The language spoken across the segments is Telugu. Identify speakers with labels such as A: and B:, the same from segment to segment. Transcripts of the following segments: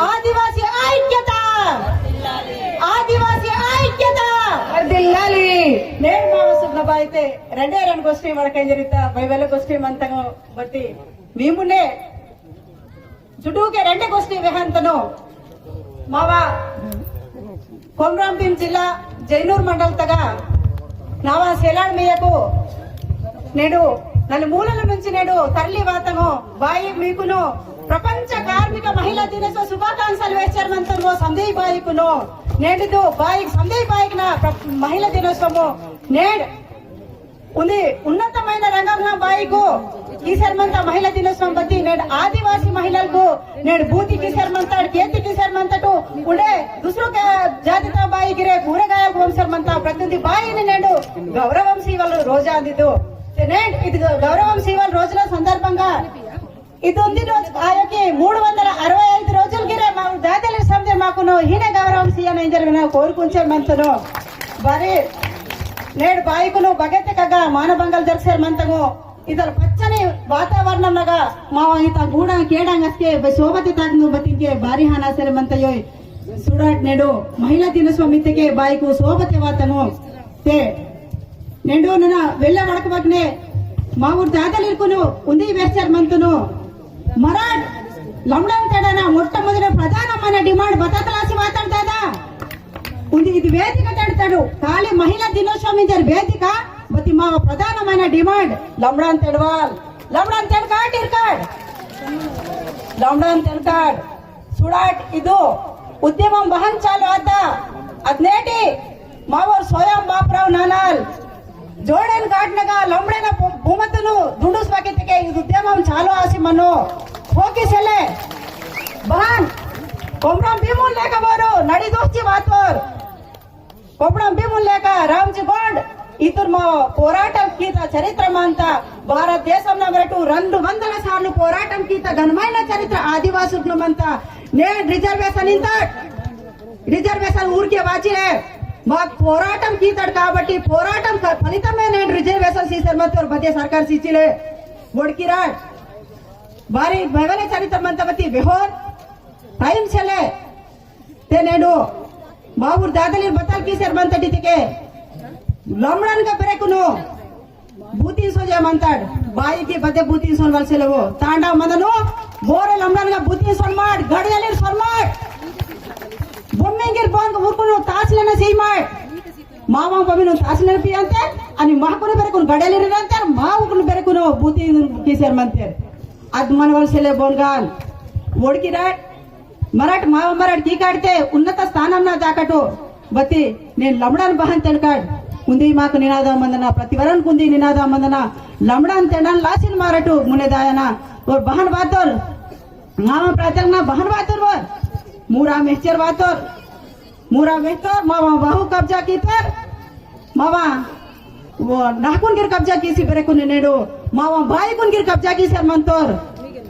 A: ఆదివాసీ ఐక్యత, ఆదివాసీ ఐక్యత
B: వర్ధిల్లాలి.
A: నేను మావసున్నబా అయితే 2 गोष्टी ಮಾಡಕ್ಕೆ ಜರಿತಾ ಬೈವೆಲ್ಲ गोष्टी ಮಂತಂಗ ಬಟ್ಟಿ ಮೀಮುನೆ ಜುಡುಗೆ 2 गोष्टी वेहंतनो మావా కొమరం భీం జిల్లా జైనూర్ మండల్ తగ నావా సెలాడ్ మీయకు నేడు నలుమూలల నుంచి నేడు తరలి వాతను బాయి మీకును ప్రపంచ కార్మిక మహిళా దినోత్సవ శుభాకాంక్షలు వేర్చమంతను సందేహ్ బాయికును నేడు బాయి సందేహ్ బాయికిన మహిళా దినోత్సవము నేడు ఉంది ఉన్నతమైన రంగంలో బాయికు కిసర్మంత మహిళా దినోత్సవం బట్టి నేడు ఆదివాసీ మహిళలకు నేడు బూతి కిసర్మంతాడు కేతి కిసర్మంతటు ఉండే దుసరు జాతితో బాయికిరే కూరగాయ వంశమంతా ప్రతినిధి బాయిని నేడు గౌరవంశీ వాళ్ళు రోజా అందిదు ఇది గౌరవంశీ వాళ్ళ రోజుల సందర్భంగా ఇది ఉంది రోజు ఆయనకి 365 రోజులకి మా దాతల సమితి మాకును ఈయన గౌరవంశీ అని జరిగిన కోరుకుంటామంతను మరి నేడు బాయికును భగత్యకగా మానభంగాలు జరిసారు మంతము ఇతర పచ్చని వాతావరణంగా మా ఈత గూడ కేడాంగస్కే శోభతి తాకు బతికే భారీ హానాసరి మంతయో చూడట్ నేడు మహిళా దినోత్సవం ఇత్తకే బాయికు శోభతి వాతను తే నేడు ನನ್ನ వెళ్ళ వడకబట్నే మా ఊరు దాతలు ఇరుకును ఉంది వేస్తారు మంతును మరాఠ్ లమ్డం తడన మొట్టమొదటి ప్రధానమైన డిమాండ్ బతకలాసి మాట్లాడతాదా ఉంది ఇది వేదిక తడతాడు ఖాళీ మహిళా దినోత్సవం ఇద్దరు వేదిక బతి మా ప్రధానమైన డిమాండ్ లమ్డాన్ తెడవాల్ లమ్డాన్ తెడకాడ్ ఇర్కాడ్ లమ్డాన్ తెడకాడ్ సుడాట్ ಇದು ఉద్యమం బహన్ చాలు ఆత అద్నేటి మా ఊరు స్వయం బాపురావు నానాల్ జోడేన్ కాట్నగా లమ్డైన భూమతును దుండుస్ బకెత్తికే ఇది ఉద్యమం చాలు ఆసి మను ಹೋಗಿಸಲೆ ಬಹನ್ ಕೊಮ್ರಂ ಭೀಮುನ್ ಲೇಕ ಬೋರು ನಡಿ ದೋಸ್ತಿ ವಾತೋರ್ ಕೊಮ್ರಂ ಭೀಮುನ್ ಲೇಕ ರಾಮ್ಜಿ ಬಾಂಡ್ ఇతరు మా పోరాటం గీత చరిత్ర అంత భారతదేశంలో వరకు 200 సార్లు పోరాటం గీత ఘనమైన చరిత్ర ఆదివాసులమంతా నేను రిజర్వేషన్ ఊరికే వాచిలే మాకు పోరాటం గీతాడు కాబట్టి పోరాటం ఫలితమే నేను రిజర్వేషన్ సీసర్ మధ్య సర్కార్ సిచ్చిలే ఒడికిరాడ్ ಬಾರಿ ಭವನ ಚರಿತ್ರ ಮಂತವತಿ ಬೆಹೋರ್ ಟೈಮ್ ಚಲೆ ते नेडू बाबूर दादली बतल की सर मंतटिके लमड़न का बेरेकुनो बूतीन सो जे मंतड बाई की बदे बूतीन सोन वलसेलवो तांडा मदनो बोरे लमड़न का बूतीन सोन माड गडियली सोन माड బొమ్మెంగిర్ బాంగ్ ఊరుకును తాస్లన సేయ్ మాడ్ మామ బమిను తాస్లన పి అంతే అని మాకును బెరకును గడియలి అంతే మా ఊకును బెరకును బూతీన్ की सर मंते ಅದ್ ಮನವಲ್ಸೆಲೆ ಬೋನ್ಗಾಲ್ ಓಡ್ಕಿರಾಟ್ ಮರಾಠ್ ಮಾವ ಮರಾಠ್ ಕೀ ಕಾಡ್ತೆ ಉನ್ನತ ಸ್ಥಾನಂನ దాకటు బతి నేను లమ్డాన్ బహన్ తెడకాడ్ ఉంది మాకు నినాదం మందన ప్రతివరన్ కుంది నినాదం మందన లమ్డాన్ తెడన్ లాసిన్ మారటు మునేదాయన और बहन बातोर मामा प्रातलना बहन बातोर वर मूरा मेहचर बातोर मामा बाहु कब्जा की तर मामा वो नाकुन गिर कब्जा कीसी बेरेकुन नेडो मावा बाई कुन गिर कब्जा की सर मंतोर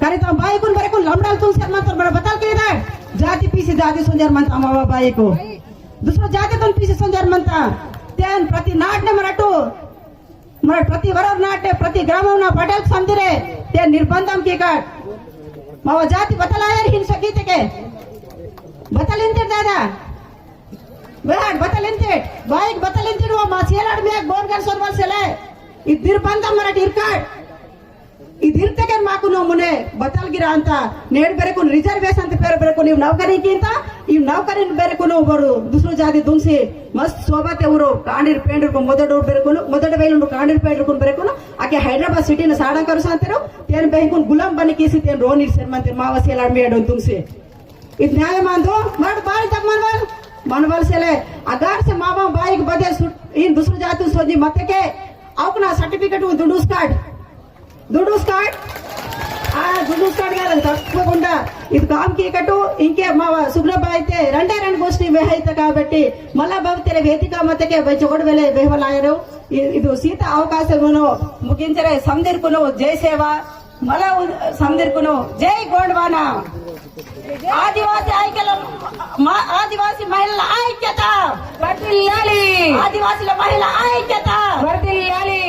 A: करिता बाई कुन बेरेकुन लमडाल तुम सर मंतोर बड़ा बतल के दा जाति पीसी जाति सुंदर मंता मावा बाई को दूसरा जाति तुम पीसी सुंदर मंता तेन प्रति नाट ने मराठो मराठ प्रति वरर नाट प्रति ग्रामों ना पटेल समझरे तेन निर्बंधम की काट मावा जाति बतलायर हिन सकीते के बतलिंते दादा वेहाड बतलिंते बाइक बतलिंते वो मासियालाड में एक बोनगन सोनवाल सेले इधर बंदा मराठ इरकाड इधर तक माकु नो मुने बतल गिरा अंता नेड बेरेकुन रिजर्वेशन ते पेर बेरेकुन इव नौकरी कींता इव नौकरी बेरेकुन बरु दूसरो जाति दुंसी मस्त सोबते उरो कांडिर पेंडर को मोदड बेरेकुन मोदड वेलुंडु कांडिर पेंडर को बेरेकुन आके हैदराबाद सिटी न साडा करू सांतरो तेन बेकुन गुलाम बनी कीसी तेन रोनिर शर्मा मावसियालाड में एडो दुंसी इत न्याय मांदो मर्द बाल तक मनवल सेले अगार से मामा बाइक बदे इन दूसरो जाति सोजी मते के अपना सर्टिफिकेट దుడుస్ కార్డ్ తప్పకుండా ఇది కామ్కి కట్టు ఇంకే మా సుబ్రబాయ్ అయితే 2 गोष्टी వేహైత కాబట్టి మళ్ళా భక్తుల వేదిక మతకే బయచోడ వెలే వేహలాయరు ಇದು ಸೀತಾ ಅವಕಾಶವನ್ನು ಮುಗಿಂಚರೆ ಸಂದಿರ್ಕುನು ಜೈ ಸೇವಾ ಮಲ ಸಂದಿರ್ಕುನು ಜೈ ಗೋಂಡ್ವಾನ ఆదివాసీ మహిళల ఐక్యత వర్ధిల్లాలి ఆదివాసీల మహిళల ఐక్యత వర్ధిల్లాలి